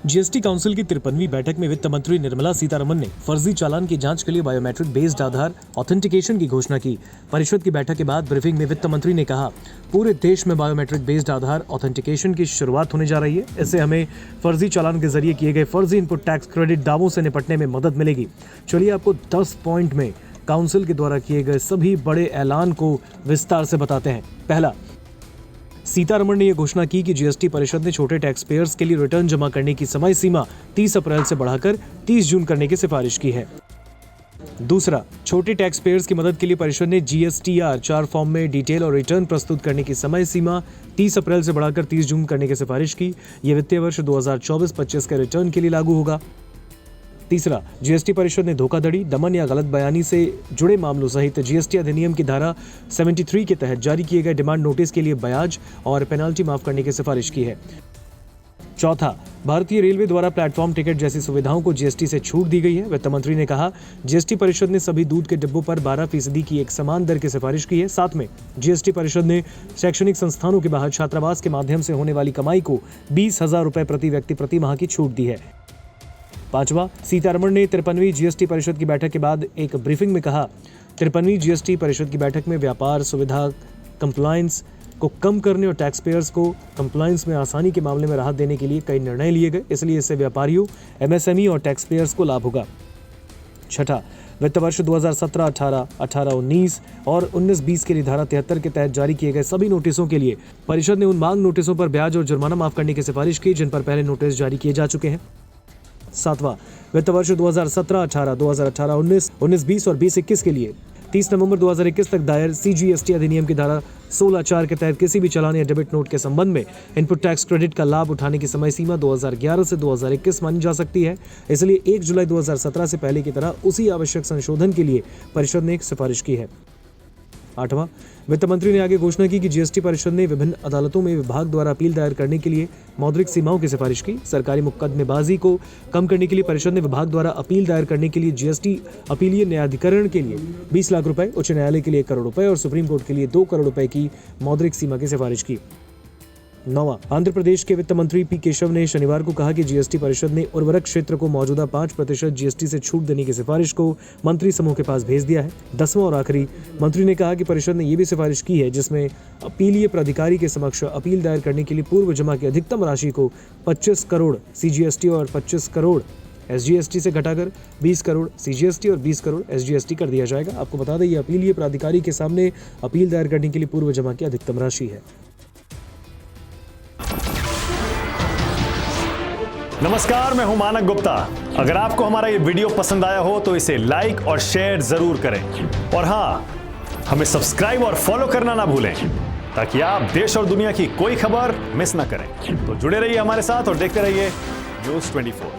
GST council की 53वीं बैठक में वित्त मंत्री निर्मला सीतारमण ने फर्जी चालान की जांच के लिए बायोमेट्रिक बेस्ड आधार ऑथेंटिकेशन की घोषणा की। परिषद की बैठक के बाद ब्रीफिंग में वित्त मंत्री ने कहा, पूरे देश में बायोमेट्रिक बेस्ड आधार ऑथेंटिकेशन की शुरुआत होने जा रही है। इससे हमें फर्जी चालान के जरिए किए गए फर्जी इनपुट टैक्स क्रेडिट दावों से निपटने में मदद मिलेगी। चलिए आपको 10 पॉइंट में काउंसिल के द्वारा किए गए सभी बड़े ऐलान को विस्तार से बताते हैं। पहला, सीतारमण ने यह घोषणा की कि जीएसटी परिषद ने छोटे टैक्स पेयर्स के लिए रिटर्न जमा करने की समय सीमा 30 अप्रैल से बढ़ाकर 30 जून करने की सिफारिश की है। दूसरा, छोटे टैक्स पेयर्स की मदद के लिए परिषद ने जीएसटीआर 4 फॉर्म में डिटेल और रिटर्न प्रस्तुत करने की समय सीमा 30 अप्रैल से बढ़ाकर 30 जून करने की सिफारिश की। यह वित्तीय वर्ष 2024-25 के रिटर्न के लिए लागू होगा। तीसरा, जीएसटी परिषद ने धोखाधड़ी, दमन या गलत बयानी से जुड़े मामलों सहित जीएसटी अधिनियम की धारा 73 के तहत जारी किए गए डिमांड नोटिस के लिए ब्याज और पेनाल्टी माफ करने की सिफारिश की है। चौथा, भारतीय रेलवे द्वारा प्लेटफॉर्म टिकट जैसी सुविधाओं को जीएसटी से छूट दी गई है। वित्त मंत्री ने कहा, जीएसटी परिषद ने सभी दूध के डिब्बों पर 12% की एक समान दर की सिफारिश की है। साथ में जीएसटी परिषद ने शैक्षणिक संस्थानों के बाहर छात्रावास के माध्यम से होने वाली कमाई को 20,000 रुपए प्रति व्यक्ति प्रति माह की छूट दी है। पांचवा, सीतारमण ने 53वीं जीएसटी परिषद की बैठक के बाद एक ब्रीफिंग में कहा, 53वीं जीएसटी परिषद की बैठक में व्यापार सुविधा कंप्लायंस को कम करने और टैक्स पेयर्स को कंप्लायंस में आसानी के मामले में राहत देने के लिए कई निर्णय लिए गए। इसलिए इससे व्यापारियों, एमएसएमई और टैक्स पेयर्स को लाभ होगा। छठा, वित्त वर्ष 2017-18, 18-19 और 19-20 के लिए धारा 73 के तहत जारी किए गए सभी नोटिसों के लिए परिषद ने उन मांग नोटिसों पर ब्याज और जुर्माना माफ करने की सिफारिश की जिन पर पहले नोटिस जारी किए जा चुके हैं। सातवां, वित्त वर्ष 2017-18, 2018-19, 19-20 और 20-21 के लिए 30 नवंबर 2021 तक दायर सीजीएसटी अधिनियम की धारा 16(4) के तहत किसी भी चालान या डेबिट नोट के संबंध में इनपुट टैक्स क्रेडिट का लाभ उठाने की समय सीमा 2011 से 2021 मानी जा सकती है। इसलिए 1 जुलाई 2017 से पहले की तरह उसी आवश्यक संशोधन के लिए परिषद ने एक सिफारिश की है। आठवां, वित्त मंत्री ने आगे घोषणा की कि जीएसटी परिषद ने विभिन्न अदालतों में विभाग द्वारा अपील दायर करने के लिए मौद्रिक सीमाओं की सिफारिश की। सरकारी मुकदमेबाजी को कम करने के लिए परिषद ने विभाग द्वारा अपील दायर करने के लिए जीएसटी अपीलीय न्यायाधिकरण के लिए 20 लाख रुपए, उच्च न्यायालय के लिए 1 करोड़ रुपए और सुप्रीम कोर्ट के लिए 2 करोड़ रुपए की मौद्रिक सीमा की सिफारिश की। 9वां, आंध्र प्रदेश के वित्त मंत्री पी केशव ने शनिवार को कहा कि जीएसटी परिषद ने उर्वरक क्षेत्र को मौजूदा 5% जीएसटी से छूट देने की सिफारिश को मंत्री समूह के पास भेज दिया है। 10वां और आखिरी, मंत्री ने कहा कि परिषद ने यह भी सिफारिश की है जिसमें अपीलीय प्राधिकारी के समक्ष अपील दायर करने के लिए पूर्व जमा की अधिकतम राशि को 25 करोड़ सीजीएसटी और 25 करोड़ एसजीएसटी से घटाकर 20 करोड़ सीजीएसटी और 20 करोड़ एसजीएसटी कर दिया जाएगा। आपको बता दें, ये अपीलीय प्राधिकारी के सामने अपील दायर करने के लिए पूर्व जमा की अधिकतम राशि है। नमस्कार, मैं हूं मानक गुप्ता। अगर आपको हमारा ये वीडियो पसंद आया हो तो इसे लाइक और शेयर जरूर करें और हाँ, हमें सब्सक्राइब और फॉलो करना ना भूलें ताकि आप देश और दुनिया की कोई खबर मिस ना करें। तो जुड़े रहिए हमारे साथ और देखते रहिए न्यूज़ 24।